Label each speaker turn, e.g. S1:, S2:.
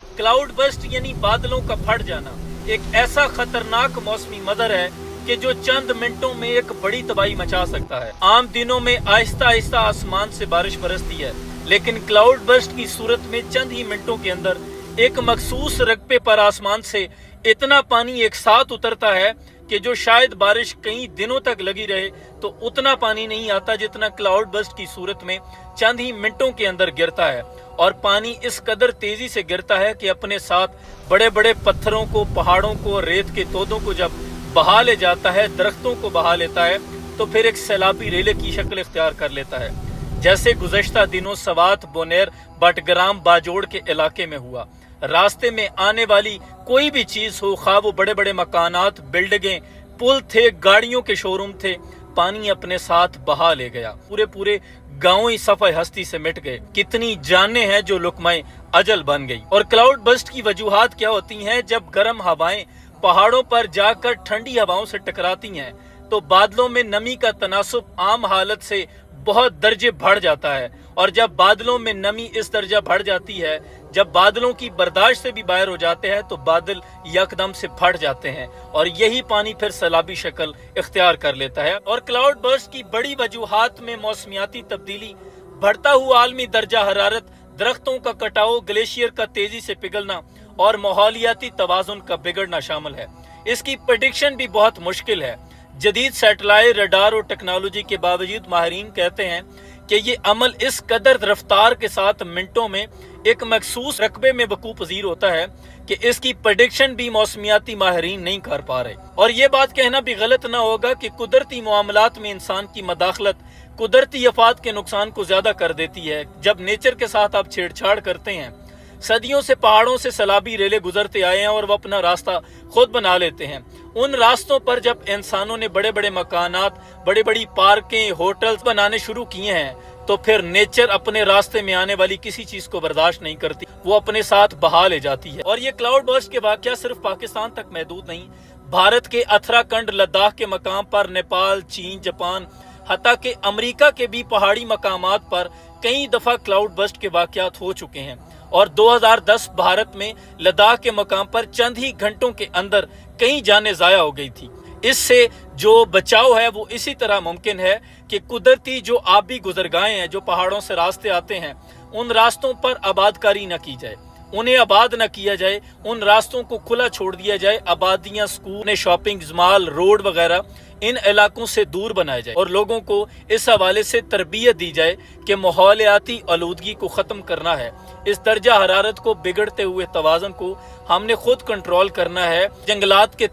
S1: Cloud burst यानी बादलों का फट जाना एक ऐसा खतरनाक मौसमी मदर है कि जो चंद मिनटों में एक बड़ी तबाही मचा सकता है। आम दिनों में आहिस्ता आहिस्ता आसमान से बारिश बरसती है, लेकिन क्लाउड बस्ट की सूरत में चंद ही मिनटों के अंदर एक मखसूस रकबे पर आसमान से इतना पानी एक साथ उतरता है कि जो शायद बारिश कई दिनों तक लगी रहे तो उतना पानी नहीं आता जितना क्लाउड बस्ट की सूरत में चंद ही मिनटों के अंदर गिरता है। और पानी इस कदर तेजी से गिरता है कि अपने साथ बड़े बड़े पत्थरों को, पहाड़ों को, रेत के तोदों को जब बहा ले जाता है, दरख्तों को बहा लेता है, तो फिर एक सैलाबी रेले की शक्ल इख्तियार कर लेता है। जैसे गुज़श्ता दिनों सवात, बोनेर, बटग्राम, बाजोड़ के इलाके में हुआ। रास्ते में आने वाली कोई भी चीज हो, खा वो बड़े बड़े मकानात, बिल्डिंगें, पुल थे, गाड़ियों के शोरूम थे, पानी अपने साथ बहा ले गया। पूरे पूरे गांव ही सफाई हस्ती से मिट गए। कितनी जानें हैं जो लुकमाए अजल बन गई। और क्लाउड बस्ट की वजूहात क्या होती हैं? जब गर्म हवाएं पहाड़ों पर जाकर ठंडी हवाओं से टकराती हैं तो बादलों में नमी का तनासुब आम हालत से बहुत दर्जे बढ़ जाता है। और जब बादलों में नमी इस दर्जा बढ़ जाती है, जब बादलों की बर्दाश्त से भी बाहर हो जाते हैं, तो बादल यकदम से फट जाते हैं और यही पानी फिर सैलाबी शक्ल इख्तियार कर लेता है। और क्लाउड बर्स्ट की बड़ी वजूहात में मौसमियाती तब्दीली, बढ़ता हुआ आलमी दर्जा हरारत, दरख्तों का कटाव, ग्लेशियर का तेजी से पिघलना और माहौलियाती तवाज़ुन का बिगड़ना शामिल है। इसकी प्रेडिक्शन भी बहुत मुश्किल है। जदीद सैटेलाइट, रडार और टेक्नोलॉजी के बावजूद माहिरीन कहते हैं कि ये अमल इस कदर रफ्तार के साथ मिनटों में एक मखसूस रकबे में वकूअ पज़ीर होता है कि इसकी प्रेडिक्शन भी मौसमियाती माहिरीन नहीं कर पा रहे। और ये बात कहना भी गलत ना होगा कि कुदरती मामलात में इंसान की मदाखलत कुदरती आफात के नुकसान को ज्यादा कर देती है। जब नेचर के साथ आप छेड़छाड़ करते हैं, सदियों से पहाड़ों से सैलाबी रेले गुजरते आए हैं और वो अपना रास्ता खुद बना लेते हैं। उन रास्तों पर जब इंसानों ने बड़े बड़े मकानात, बड़ी बड़ी पार्कें, होटल्स बनाने शुरू किए हैं, तो फिर नेचर अपने रास्ते में आने वाली किसी चीज को बर्दाश्त नहीं करती, वो अपने साथ बहा ले जाती है। और ये क्लाउड बर्स्ट के वाकया सिर्फ पाकिस्तान तक महदूद नहीं, भारत के उत्तराखंड, लद्दाख के मकाम पर, नेपाल, चीन, जापान, हत्ता के अमेरिका के भी पहाड़ी मकामात पर कई दफा क्लाउड बर्स्ट के वाकयात हो चुके हैं। और 2010 भारत में लद्दाख के मकाम पर चंद ही घंटों के अंदर कई जानें जाया हो गई थी। इससे जो बचाव है वो इसी तरह मुमकिन है कि कुदरती जो आबी गुजरगाहें हैं, जो पहाड़ों से रास्ते आते हैं, उन रास्तों पर आबादकारी न की जाए, उन्हें आबाद न किया जाए, उन रास्तों को खुला छोड़ दिया जाए। आबादियां, स्कूल, शॉपिंग मॉल, रोड वगैरह इन इलाकों से दूर बनाया जाए और लोगों को इस हवाले से तरबियत दी जाए कि माहौलियाती आलूदगी को ख़त्म करना है। इस दर्जा हरारत को, बिगड़ते हुए तवाज़ुन को हमने खुद कंट्रोल करना है। जंगलात के